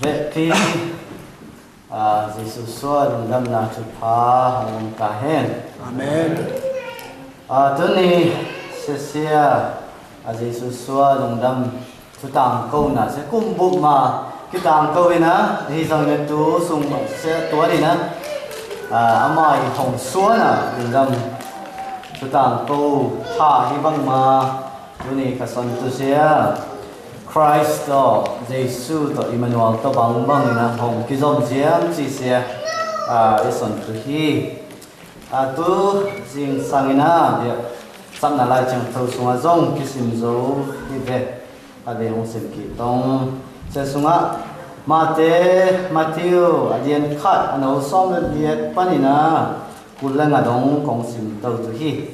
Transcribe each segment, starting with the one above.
Vậy thì Jesus xóa đồng đâm là chụp phá hồng cả hen. Amen. Tuần này sẽ Jesus xóa đồng đâm chụp tàng câu na sẽ cùng bụng mà cái tàng câu này na thì sau này tu sung sẽ tua đi na amai hồng xóa na đồng đâm chụp tàng câu thả hi băng mà tuần này cả son tu sẽ Christ to Jesus to Emmanuel to bang bang na hong kizom jiam chi se ison tu hi tu jing sangina ya sam na lai chang thau sunga zong kisim zo hi ve ade hong sim ki tong se sunga Matthew adian khat ano som le diet panina kulang adong kong sim tau tu hi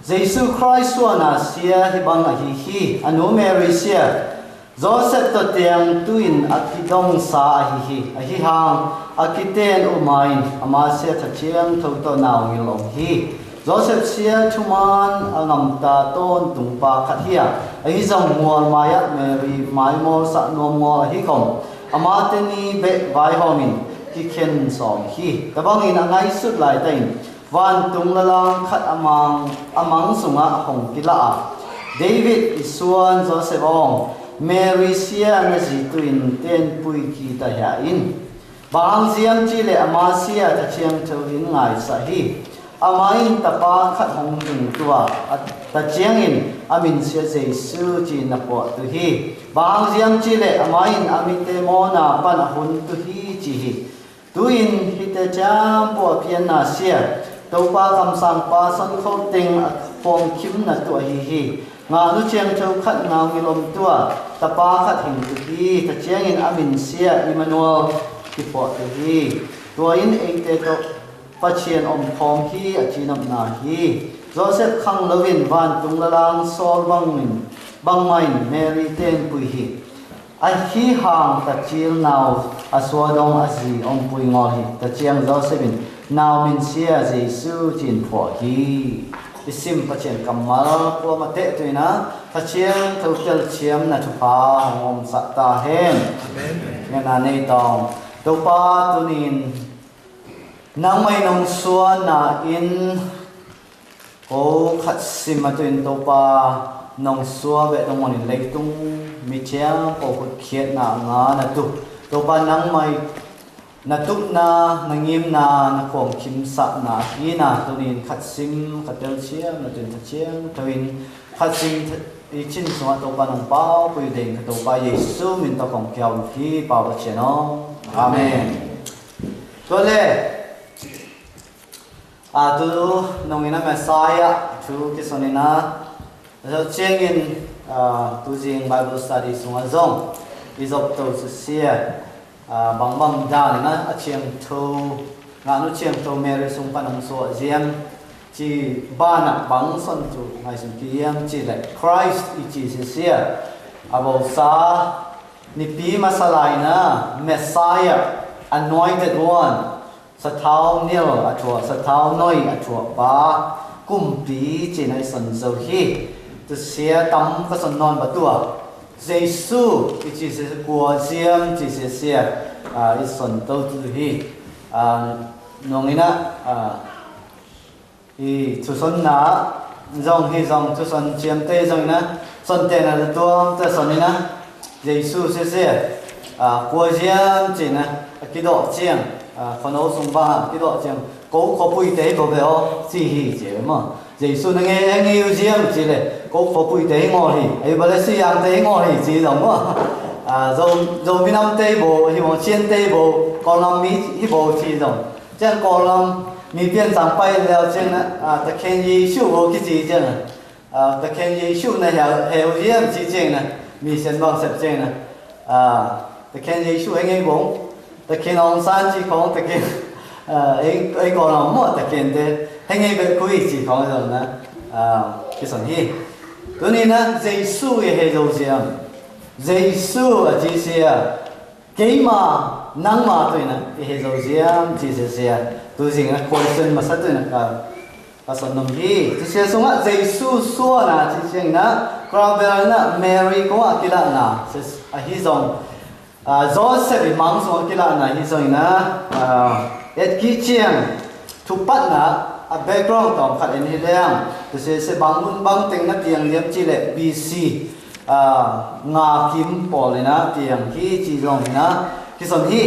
Jesus Christ wa na sia hi bang hi anu Mary sia Joseph to tiang tuin akidong sa ahi hang akiten umain ama sia thachiang tho to naw ngilong hi Joseph sia chuman angam ta ton tungpa khathia ahi jong mual maya Mary mai mo sa no mo hi kom ama teni be vai homin ki khen som hi tabangin angai sut lai tain van tung lalang khat amang sunga hong kila David isuan Joseph ong Mary sia na si tuin ten pui ki ta ya in bang siam chi le ama sia ta chiang chau in ngai sa hi ama in ta pa khat hong tung tua ta chiang in amin sia Jesu chi na po tu hi bang siam chi le ama in amite mo na pan hun tu hi chi hi tuin hi ta cham po pian na sia to pa kam sang pa san kho ting phong kim na tu hi nga nu chiang chau khat ngau ngilom tua tapa khat hing tu hi ta chiang in amin sia Emmanuel ki po tu hi tua in eite to pachian om khom hi achinam na hi Joseph khang lovin van tung lalang sol bang main Mary ten pui hi a hi hang ta chil naw aswadong azi om pui ngo hi ta chiang Joseph in naw min sia Jesu chin po hi isim pachen kamal ko mate tuina pachen total chiam na thupa hongom sakta hen amen ngana nei tong topa tunin nang mai nong suan na in ko khat sim tuin topa nong suwa be tong mon leitung mi chiang ko khut khiat na nga na tu topa nang mai na tup na nangim na khom kim sa na hi na tunin khat sim khatel chiam na tin chiang tuin khat sim i chin so to pa nang pau pui ding to pa Yesu min to kong kyau hi pa ba cheno amen to le tu nongina Messiah tu kisonina so chengin tu jing Bible study sunga zong izop to sia bang dan na achiang tho nga nu chiang tho Mary sung panang so jiam chi bana bang son tu ngai sun kiam chi le Christ i chi sia abo sa ni pi masalai na Messiah anointed one sa thau nil atwa sa thau noi atwa ba kum pi chi nai son zo hi tu sia tam ka son non ba tua Giêsu cái chỉ là của riêng chỉ là cái phần đầu tư hi nông ina cái thu xuân na dòng hi dòng thu xuân chiêm tê dòng na xuân tê là tuang tê xuân ina Giêsu của riêng chỉ là cái độ chiang phần ấu sung ba cái độ chiang cố có bụi tế có về ô chỉ hi chỉ mà Giêsu nó nghe yêu riêng chỉ là cố phổ bụi tế ngồi thì ấy bây giờ suy ăn tế ngồi thì chỉ giống rồi mình năm tế bộ thì một chiên tế bộ còn năm mỹ thì bộ chỉ giống chẳng còn năm mình biến sang bay leo trên ta khen Giêsu bộ cái gì chứ ta khen Giêsu này hiểu riêng chỉ trên này mình sẽ bằng sập trên này ta khen Giêsu anh ấy bóng ta khen ông san chỉ không ta khen ấy còn năm mà ta khen thế anh ấy bị quỷ chỉ không rồi nè cái phần hi cho nên là Giêsu cái hệ đầu tiên Giêsu chỉ là cái mà năng mà thôi nè cái hệ đầu tiên chỉ là tôi chỉ là question mà sát thôi nè cái phần nông hi chỉ là xong á Giêsu xua nè chỉ là Gabriel nè Mary cũng ở kia nè hi dòng Joseph mang so kila na hi so ina et ki chiang thu pat na a background tom khat en hi leang to se bangun bang teng na piang liam chi le BC nga kim polina piang hi chi rong na ki son hi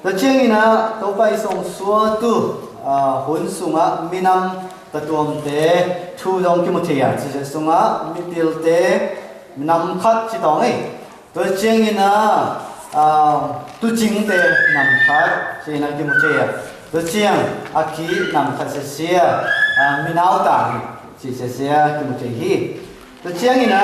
to chiang ina to pai song suwa tu hun sunga minam tatuam te thu dong ki muthia chi se sunga mipil te nam khat chi tong ei to chiang ina tu jing te nam khat chi na ki muthia to chiang aki nam khat se sia minau ta chi se sia ki muthia hi to chiang ina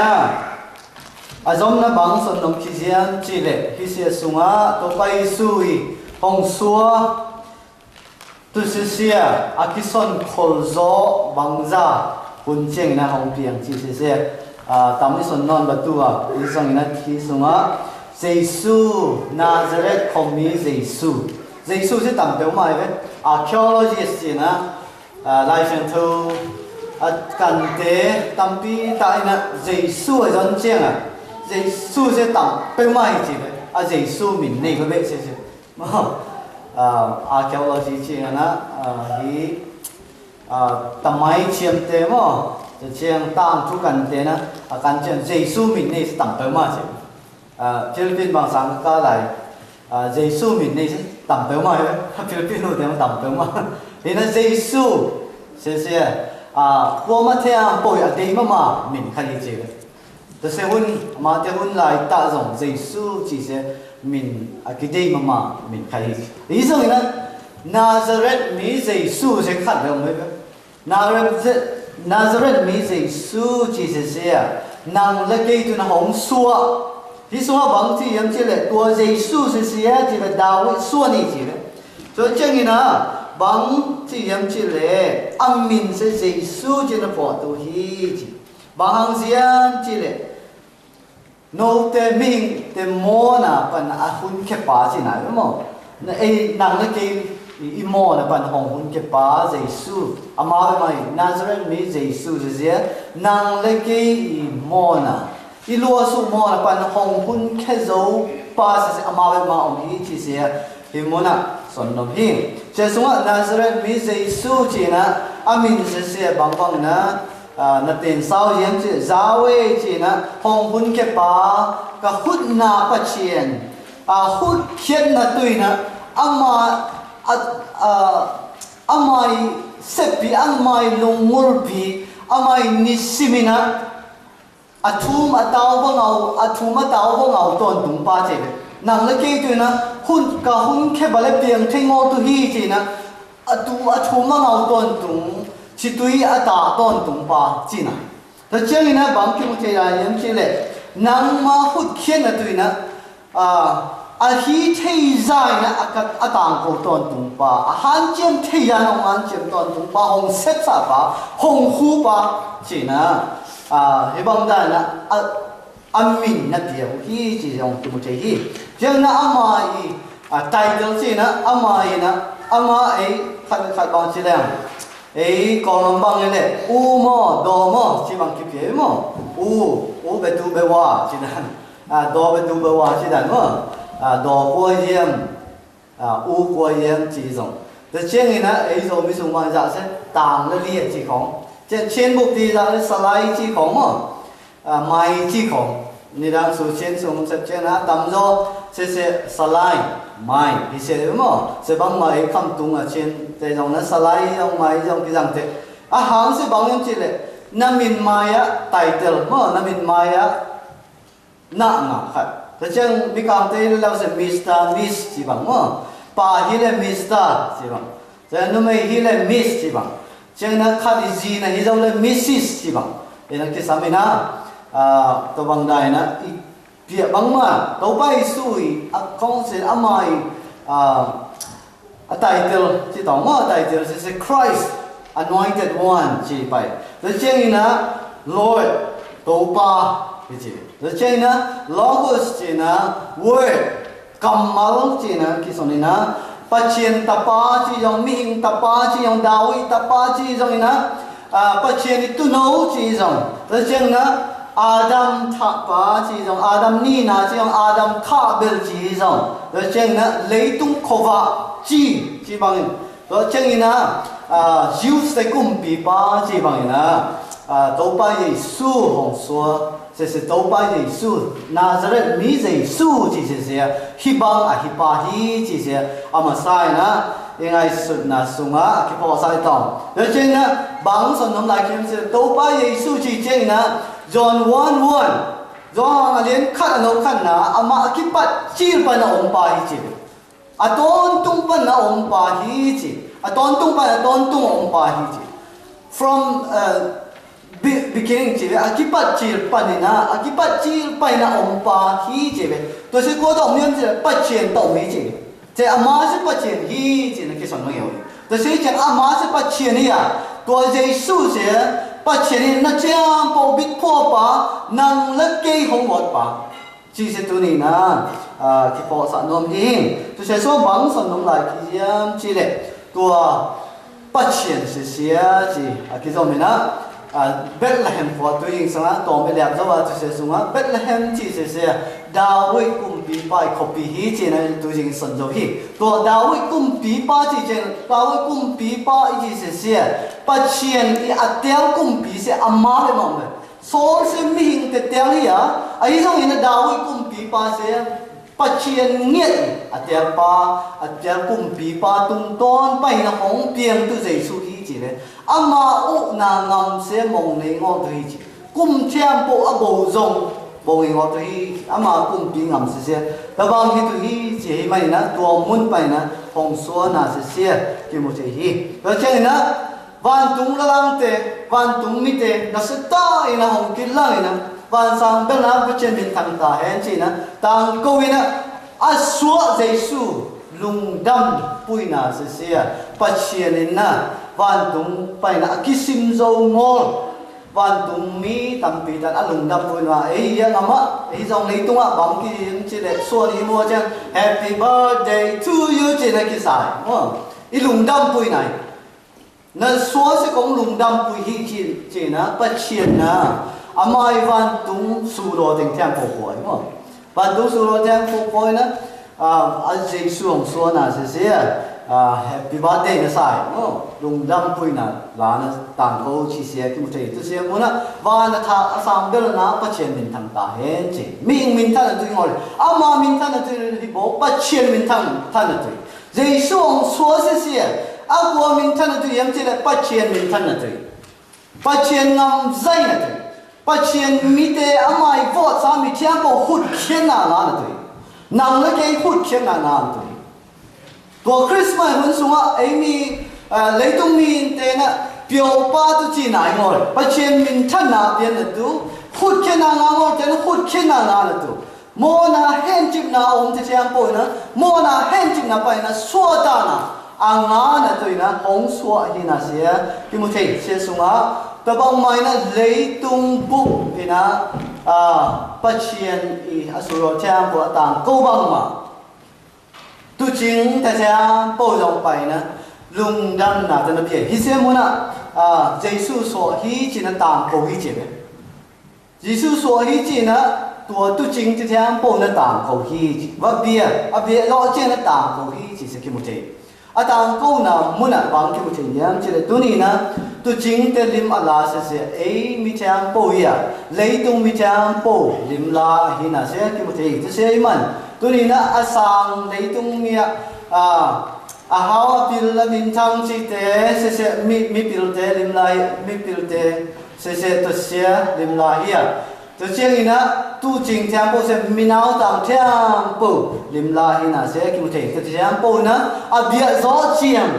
azom na bang son nom ki jian chi le ki se sunga to pai sui hong suwa tu se sia akison kholzo bangza hun cheng na hong piang chi se sia tamni son non batua isang na ki sunga Jesus Nazareth khomi Jesus Jesus se tam teu mai ve archaeologist na lai chen thu kan te tampi ta ina Jesus zon cheng Jesus se tam pe mai chi ve Jesus min nei ko ve se se archaeology chiang na hi tamai chiam te mo chiang tang thu kan te na kan chen Jesus min nei tam pe ma che Philippines bang sang ka lai Jesus min nei tam pe ma Philippines no te tam pe ma ni na Jesus se se ko ma the am poi a dei ma min khali che to se hun ma te hun lai ta zong Jesus chi se min akidei mama min khai isong ina Nazareth mi Jesus se khat lo me Nazareth mi Jesus Jesus ya nang le ke tu na hong suwa hi suwa bang ti yam che le tua Jesus se sia ti le David suwa ni ji le so chang ina bang ti yam che le amin se Jesus je na po tu hi ji bang hang sian chi le no te ming te mo na pan ahun ke pa chi na mo na e nang le ke i mo na pan hong hun ke pa Jesus ama mai Nazareth mi Jesus je nang le ke i mo na i lo su mo na pan hong hun ke zo pa se ama ma om hi chi se hi mo na son no hi je sunga Nazareth mi Jesus chi na amin se bang bang na na ten sao yếm chứ giáo ấy chỉ na hong hun ke pa ka hút na pa chien hút khiên na tui na amai sepi amai lungmur pi amai nisimina athum ataw ba ngau ton tung pa che nang le ke tu na hun ke bale piang thengo tu hi chi na athum ngau ton tung chỉ tùy ta tôn tung pa chi na, thế cho nên là bằng kim thế này em chỉ là nang ma hút khiên là tùy na, hi thế dài na tang cô tôn tung pa, han chiêm thế dài ông han chiêm tôn tung pa, hong xếp sa pa, hong hu pa chi na, hi bằng đại na amin na điều hi chỉ dùng kim thế hi, cho nên là amai title chi na ama ấy khát bằng chi là ấy còn bằng này u mo do mo chỉ bằng kịp thế mo u be tu be wa chỉ đàn do be tu be wa chỉ đàn mo do qua yếm u qua yếm chỉ dùng thế trên này nè ấy rồi mới dùng bằng giả sẽ tàng nó liệt chỉ không trên mục thì ra cái slide chỉ không mo mai chỉ không ni đang số trên dùng sẽ trên á tầm do sẽ slide mai thì sẽ mo sẽ bằng mai không tung ở trên thế dòng nó slide dòng mai dòng cái dòng thế hàng sẽ bằng em chỉ là namin maya title mo namin maya na ngà khát thế chân bị cảm thấy là sẽ Mr. Miss chỉ bằng mo pa hi là Mr. chỉ bằng thế nó mới hi là Miss chỉ bằng chân nó khát gì này hi dòng là Mrs. chỉ bằng thế là cái sao mình tôi bằng đại na việc bằng mà tôi bay suy không sẽ amai title chỉ tao mà title sẽ Christ anointed one chỉ bay rồi trên na Lord tôi pa cái gì rồi trên na logos chỉ na word kamal chỉ na cái số này na Pachien tapa chỉ dòng minh tapa chỉ dòng Dawi tapa chỉ dòng na Pachien itu nấu chỉ dòng rồi trên na Adam thạ pa chỉ dòng Adam ni na chỉ dòng Adam thạ bel chỉ dòng rồi chừng na lấy tung khova chỉ bằng rồi chừng na Jews sẽ cùng bị pa chỉ bằng na tàu pa Giêsu hồng xua sẽ tàu pa Giêsu Nazareth mi Giêsu chỉ sẽ hi bang hi pa hi chỉ sẽ ama sai na ngay sụt na sunga khi bỏ sai tòng rồi chừng na bang son nông lại kiếm sẽ tàu pa Giêsu chỉ chừng na John 1:1 John alien khát nó khát na ama kipat chil pa na om pa hi chi aton tung pa na om pa hi chi aton tung pa aton tung om pa hi chi from beginning chi akipat chil pa ni na akipat chil pa na om pa hi chi to se ko to myen chi pa chen to mi chi che ama se pa chen hi chi na ki son no yo to se che ama se pa chen ni ya to Giêsu se pa chen na chang po bit po pa nang la ke hong wat pa chi se tu ni na ki po sa nom in tu se so bang son nom lai ki yam chi le tua pa chen se sia chi ki zo me na Bethlehem for tu ing sang to me liap zo wa tu se sunga Bethlehem chi se sia David kum pi pa copy hi chi na tu jing son zo hi to David kum pi pa chi chen David kum pi pa chi se sia pa chen i atel kum pi se amma le mong so se mi hing te tel hi ya ai zong ina David kum pi pa se pa chen nghiet atel kum pi pa tung ton pa ina hong piang tu Giêsu hi chi le ama u na ngam se mong nei ngo tu hi chi kum thiam po a bo zong bo ngo tu hi ama kum pi ngam se ta bang hi tu hi chi mai na to mun pai na hong so na se ki mo che hi ta chen na van tung la lang te van tung mi te na se ta ina hong ki lang ina van sang bel na pa chen bin thang ta hen chi na tang ko ina a suwa Giêsu lung dam pui na se pa chen na van tung pai na kisim zo ngol van tung mi tam pi tan alung dam pui na ei ya ngama ei zong nei tung a bang ki chi le so ni mo chen happy birthday to you chi na ki sai mo i lung dam pui nai na so se kong lung dam pui hi chi na pa chen na amai van tung su ro ding tiang po po mo van tung su ro tiang po po na a Giêsu hong so na se happy birthday na sai no lung dam pui na la na tang ko chi sia ki mu thei tu sia mo na wa na tha asam bel na pa chen min thang ta hen chi min than tu ngol ama min than tu ri bo pa chen min than tu Giêsu hong so se sia a bo min than tu yam chi la pa chen min than tu pa chen ngam zai na tu pa chen mi te amai vo sa mi thiam po hut khen na la na tu nang la ke hut khen na tu to Christmas hun sunga ai leitung mi te na pio pa tu chi nai ngol pa chen min than na pian na tu hut khen na ngol te hut khen na tu mo na hen chip na om te chiang po na mo na hen chip na pa na so ta na anga na tu na hong so hi na sia ki mu thei se sunga ta bang mai na leitung bu ina pa chen i asuro chiang po tang ko bang ma tu chính ta sẽ bổ rộng bài na lung đam na tên là gì hi xem muốn à Giêsu so hi chỉ là tạm cầu hi chỉ đấy Giêsu so hi chỉ là tua tu chính ta sẽ bổ na tạm cầu hi và bia lo trên là tạm cầu hi chỉ sẽ kim một chế tạm cầu na muốn à bằng kim một chế nhám chỉ là tu ni na tu chính ta lim Allah sẽ ấy mi chang bổ ya lấy tung mi chang bổ lim la hi na sẽ kim một chế tu sẽ iman tu ni na asang lấy tung mi hawa pil la min thang chi te se mi pil te lim lai mi pil te se to sia lim la hi to chiang ina tu jing thiam po se minau tang thiam po lim la hi na se ki mu thei to thiam po na bia zo chiang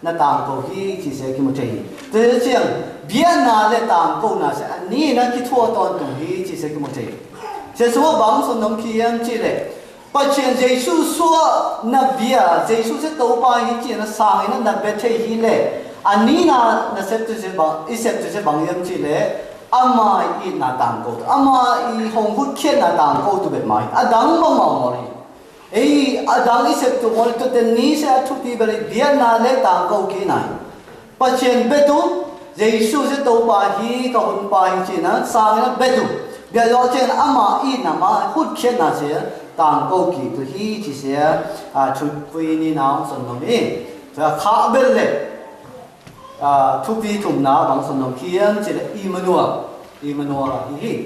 na tang po hi chi se ki mu thei to chiang bia na le tang po na se ani na ki thua ton tu hi chi se ki mu thei se so bang son nom ki yam chi le pa chen Giêsu so na bia Giêsu se to pa hi chi na sang na be thei hi le ani na sep tu se bang I sep tu se bang yam chi le ama I na tang ko ama I hong hut khen na tang ko tu be mai adang ma ma mo ri ei adang I sep tu mo tu ten ni se thu pi be bia na le tang ko ki nai pa chen be tu Giêsu se to pa hi ka hun pa hi chi na sang na be tu bây giờ trên ama ít nằm mà hút chết là sẽ tàng câu kỳ từ hi chỉ sẽ chụp quy ni nào sân nông đi và khá bên lệ thu vi thùng nào bằng sân nông kia chỉ là Emmanuel hi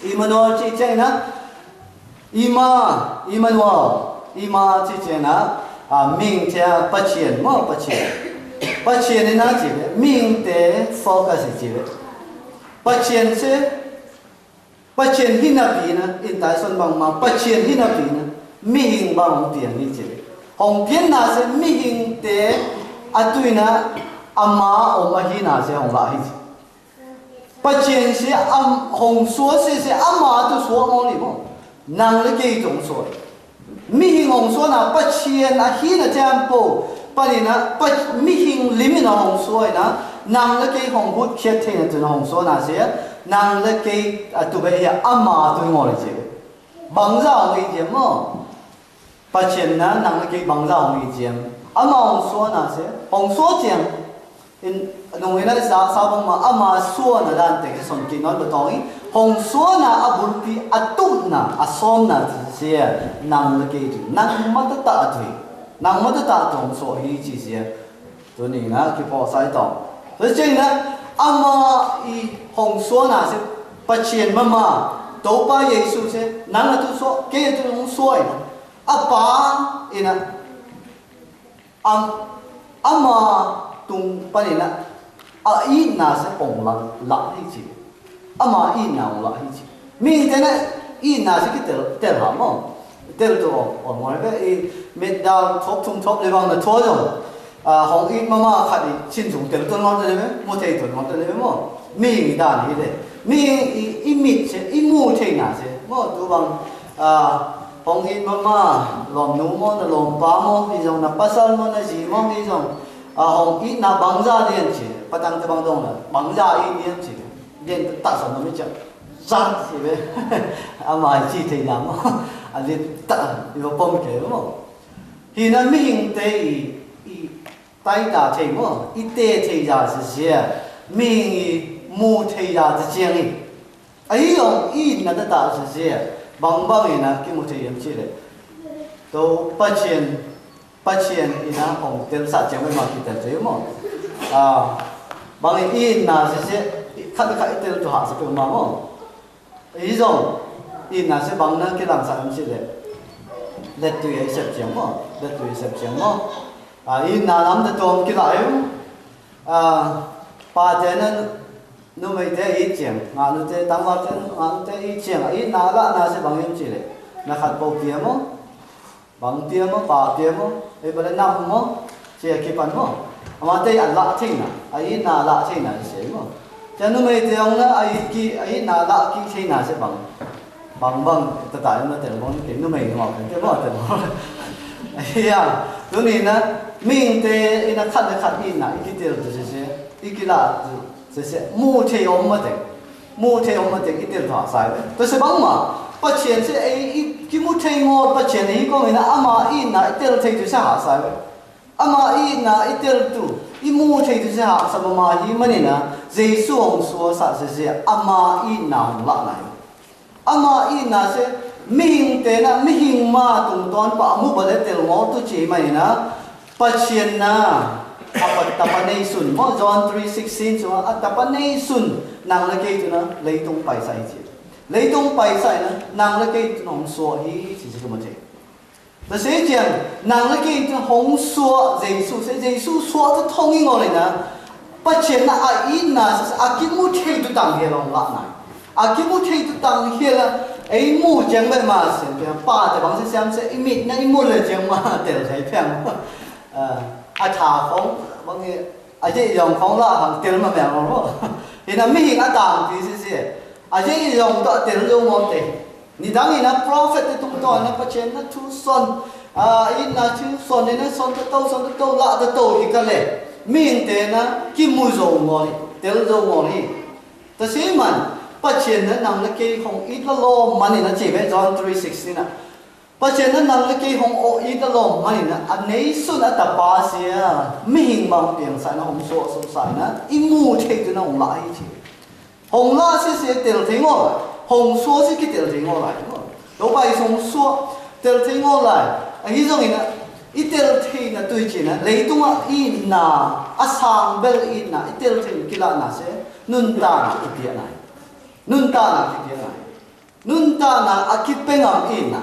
Emmanuel chỉ trên na Emmanuel chỉ trên na mình theo bắt chuyện bắt chuyện này na chỉ mình để focus chỉ bắt chuyện sẽ bắt chuyện hi na pi na in tại xuân bằng mà bắt chuyện hi na pi na mi hình bằng hồng tiền ni chỉ hồng tiền na sẽ mi hình để tui na ama oma hi na sẽ hồng lại hi bắt chuyện sẽ hồng số sẽ ama tu số mong đi mong năng lực cái种số mi hình hồng số na bắt chuyện hi na tempo bắt đi na bắt mi hình lim na hồng số na năng lực cái hồng hút chết thế na tu hồng số na sẽ năng lực cái tụi bây giờ ama tụi ngồi chứ bằng giao người gì mà bắt chuyện na năng lực cái bằng giao người gì ama hồng số na sẽ hồng số chuyện in nông người na sao bằng mà ama số na đan thế cái son kia nói được thôi hồng số na abul pi atum na asom na sẽ năng lực cái năng mất tất thôi năng mất tất hồng số hi chỉ sẽ tụi này na cái bỏ sai tòng rồi chứ na ama i hồng số na sẽ bắt chuyện mà đâu ba Giêsu sẽ năng là tu số cái tu hồng số ấy apa ina ama tung ba này na i na sẽ bồng lắc hi chi ama i na lắc hi chi mình thế này i na sẽ cái tel hả mà tel tu ở ngoài cái mệt đau thop lấy bằng là thua rồi hồng ít mà khai xin dùng tiền tôi ngon thế đấy mua thầy tôi ngon thế đấy mà mình đã như thế mình ít mít sẽ ít mua thầy nào sẽ mà tôi bằng hồng ít mà làm nấu món là làm ba món ví dụ là pasal món là gì món ví dụ hồng ít là bằng ra điện chỉ bắt tăng từ bằng đông là bằng ra ít điện chỉ điện tạo sản nó mới chậm ra thì vậy mà chỉ thầy làm mà điện tạo điều bom kéo mà thì nó mình thấy đại大体么，一代体家之些，民母体家之间哩，用一那的大之些，帮人呢，给母体验起来，都8,000，伊那红点啥讲为嘛去得这么，帮人一那这些，看一点就还是不嘛么，一那是帮人给人啥起来，来对实讲么，来对实讲么。in na nam de tom ki lai pa te na nu mai te I cheng nga nu te tang wa te nga nu te I cheng in na la na se bang yem chi le na khat po pia mo bang pia mo pa pia mo e ba nam mo che ki pan mo ama te an la thing na in na la thing na se mo cha nu mai te ong na ai na la ki thing na se bang ta ta na te mo ki nu mai ngo ke mo te mo ya tu ni na mình thế ina khát ina iki tiêu tu sẽ iki là sẽ mua theo ông mà thế iki tiêu thỏa sai vậy tôi sẽ bằng mà bắt chuyện sẽ cái mua theo ngô bắt chuyện này có người na ama ina tiêu theo tu sẽ hạ sai vậy ama ina tiêu tu mua theo tu sẽ hạ sao mà hi mà nè Giêsu ông số sa sẽ ama ina ông lạ này ama ina sẽ mình thế na mình mà tung toán pa mu bale tiêu ngô tu chỉ mày na Pasien na tapanay sun mo John 3:16 so tapanay sun nang lagay tu na leitung paisai chi leitung paisai na nang lagay tu hong so hi chi chi mo che ta se jian nang lagay tu hong so Giêsu so tu thông ngô le na pasien na in na akimu thei tu tang he long la na akimu thei tu tang he la ai mu jang ba ma sen pe pa te bang se sam se imit na imu le jang ma tel thai phang thả phóng bằng cái cái dòng phóng là hàng tiền mà mẹ nó thì là mình đã tạm thì gì cái dòng đó tiền đâu ngon tiền ni đang ni na prophet thì tung toi na phát triển na thu son in na thu son này na son tao lạ tao thì cái này mình tiền na kim mùi dầu ngon tiền dầu ngon đi ta sĩ mình phát triển na nằm na cái không ít là lo mà ni na chỉ về John 3:16 na bắt chuyện nó nằm cái hồng ô ít đó lom mà nè anh ấy xuân ở tập ba xia mình bằng tiền sai nó hồng số sai nó imu thế thì nó hồng lại chứ hồng la xia tiền thế ngồi hồng xua sẽ cái tel thấy ngô lại đúng không đâu bay hồng xua tel thấy ngô lại hi giống ina itel thấy na tui chỉ na lấy tung à in na asang bel in na itel thấy kila na se nun ta na itia này nun ta na itia này nun ta na akipengam in na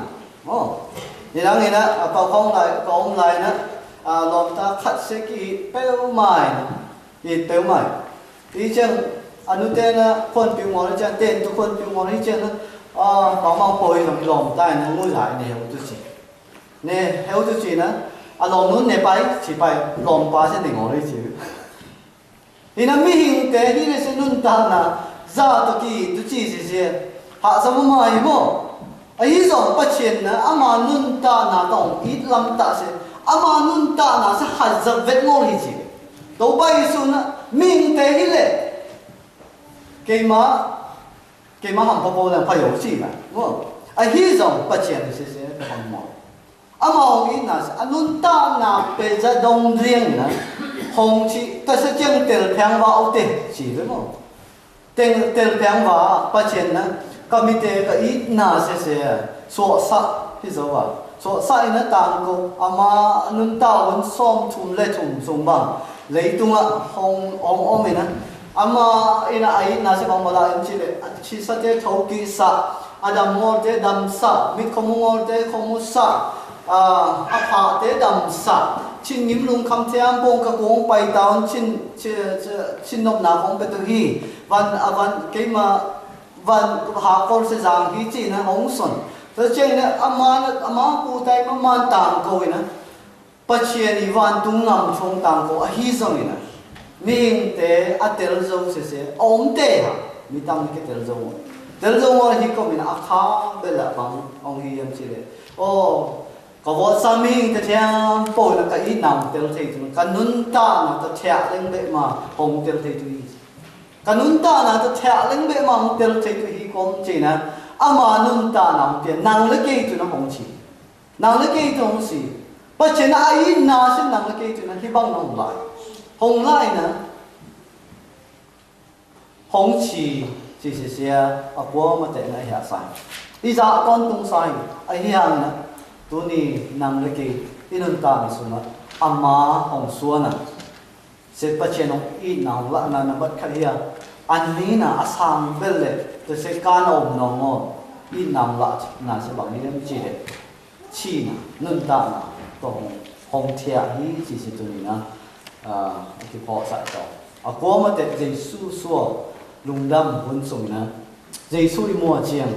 นี่นะนี่นะเขาคงไล่นะลมตาขัดเสกีเป้าหมายอีเป้าหมายที่เช่นอนุเตนะคนผิวหมอนที่เช่นเต้นทุกคนผิวหมอนที่เช่นนะบางโปรยของลมใต้นะงูหลายเนี่ยเหวตุจีเนี่ยเหวตุจีนะลมนู้นเนี่ยไปฉีไปลมปลาเส้นหนึ่งหัวเลยจีนี่นะมีหิงแต่ที่เรื่องนุ่นตานะซาตะกี้ตุจีเสียหาสมุมาอีโมไอ้สองปัจเจนนะอามานุนตาหน้าต้องอีลำตาเสอามานุนตาหน้าseหัดจะเวทงอลิจิตัวไปสุนะมิงเตหิเลเกี่ยมาหันพอพอแล้วพายโสิมั้งว่าไอ้สองปัจเจนเสียเป็นหันมออามาอีน่ะอนุนตาหน้าเป็นจะดงเรียงนะหงชีแต่เสียงเตลเพียงว่าเอาเตจีเป็นมั้งเตลเพียงว่าปัจเจนนะก็มีแต่ก็อีน่าเสียสวดสักที่จะว่าสวดสักนั่นต่างก็อามานุนตาวันซ้อมทุ่มเล่ทุ่มสมบังเลยตัวห้องอมนะอามาอินาไอ้น่าจะบางเวลาอินชิเลชิสัตย์ทกิสักอาดัมมอร์เตดัมสักมิขมุงอร์เตขมุสักอาภาเตดัมสักชินยิ้มลุงคำเทียมปงกระโกงไปดาวชินนกหนาของเป็ดตัวฮีวันเกี่ยมาวันหาคนเสียงที่จีนะหงสนแต่เจ้าเนี่ยอามาปูไตอามาต่างกูนะปัจเจนีวันตุงงามชงต่างกูฮิซงนะมีเตะอัตเตลโซเสียอมเตะมีตั้งกี่เตลโซวันที่ก็มีนะอาคาเบลบังองฮิยมสิเลยโอ้ก็ว่าสามีแต่เทียมปูนะก็อีนำเตลเทตุกันนุนตานะก็เทียเล่งเบมาหงเตลเทตุกันนุนตานะจะแทะเล่งเบมังเตลเทตุฮีคมจีนะอามานุนตานะเปลี่ยนนางเล็กตุนะหงชีนางเล็กตุหงชีปัจเจนะไอ้นาเช่นนางเล็กตุนะที่บังนงไลหงไลนะหงชีจีเสียอาบัวมาแต่ในหาสายอีจากก้อนตรงสายไอ้ที่หางนะตัวนี้นางเล็กอินุนตามิสุนะอามาหงส่วนนะเสพเชนองอีนาวละนาบัดขยี้อันนี้นะอาสังเบลเลแต่เสกการอมนองอีนาวละน่าจะบางนี้ไม่จีเดชีนะนุ่นตานะตรงหงเทียฮีจีสิตัวนี้นะที่พอใส่ต่ออากัวมาแต่เจสุสัวลุงดำหุ่นส่งนะเจสุอีมัวเจียง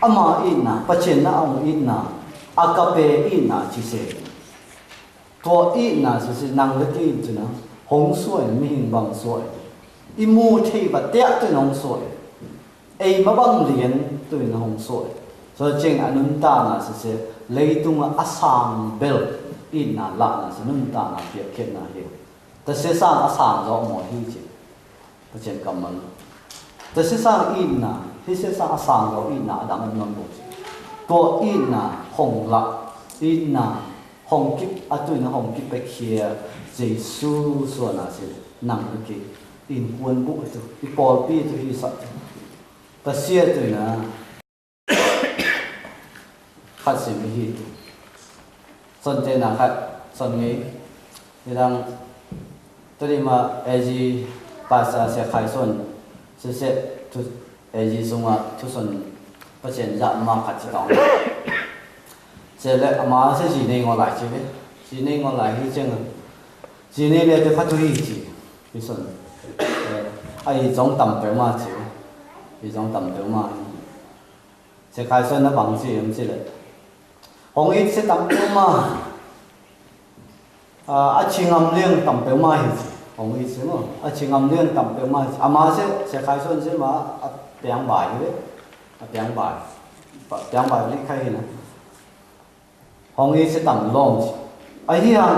อามาอีนะปัจเจนะเอาอีนะอากาเปอีนะจีเสตัวอีนะจะนางเล็กอีตัวนะหงสวยไม่หินบังสวยอีมูที่บัดเตะตัวน้องสวยไอ้มาบังเลียนตัวน้องสวยส่วนเจงอนุนตานะสิเลยตุงอาสังเบลอินนาละนะสินุนตานะเปียกเข็นนะเฮวแต่เสียสร้างอาสังเราหมดที่จีแต่เจงกำมันแต่เสียสร้างอินนะที่เสียสร้างอาสังเราอินนาดังนั้นบุตัวอินนะหงละอินนะหงกิบอัตุยนะหงกิบไปเคียเจสุส่วนนั้นสินั่งดูกี่อินวนบุตุอีปอลปีตุอีสัตแต่เสียตุยนะขัดสิมิฮิสนใจนะครับสนงี้ที่ดังตอนนี้มาเอจีภาษาเสียขายส่วนเสียทุเอจีส่งมาทุส่วนประเทศจะมาขัดสิตองเสร็จแล้วมาเสียจีนี่งอหลายใช่ไหมจีนี่งอหลายที่เจ้าจีนี่เนี่ยจะพัฒนาจีที่ส่วนไอ้จงต่ำเติมมาจีไอ้จงต่ำเติมมาเสียขายส่วนนั้นบางจีมันจีเลยหงอีเสียต่ำเติมมาชิงอำเลี้ยงต่ำเติมมาหงอีเสียมั้งชิงอำเลี้ยงต่ำเติมมามาเสียขายส่วนเสียมาเปียงบ่ายเลยเปียงบ่ายนี่ใครนะหงอีเสียต่ำลงไอ้ที่ฮะ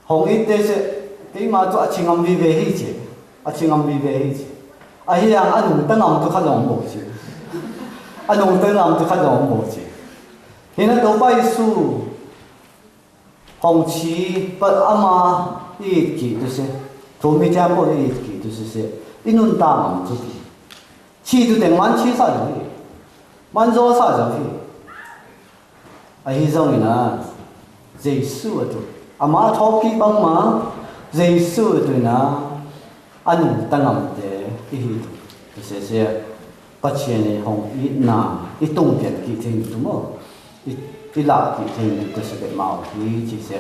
หงอีเตเสที่มาตัวชิงอำวิเวหิจีชิงอำวิเวหิจีไอ้ที่ฮะอันนู้นตั้งอำตัวข้าลงหมดจีอันนู้นตั้งอำตัวข้าลงหมดจีเห็นตัวไปสู้หงชีปัดอามาอีกกี่ตัวเสตัวมีเจ้าพวกอีกกี่ตัวเสอินุนตามอำจุกี chi tu tiếng man chi sa rồi man zo sa rồi ai giống như na Giêsu tu ama thọ kỹ bằng mà Giêsu tu na anh tăng ngầm để cái gì thì sẽ bắt chuyện này hồng ít na ít tung tiền kỹ thêm đúng không ít lạc kỹ thêm cái sự cái mạo thì chỉ sẽ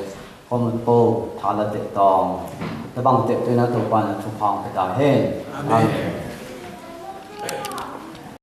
hôm cô thà là tệ tòngแต่บางเตะตัวนั้นตัวปานทุกพองไปตายเห็น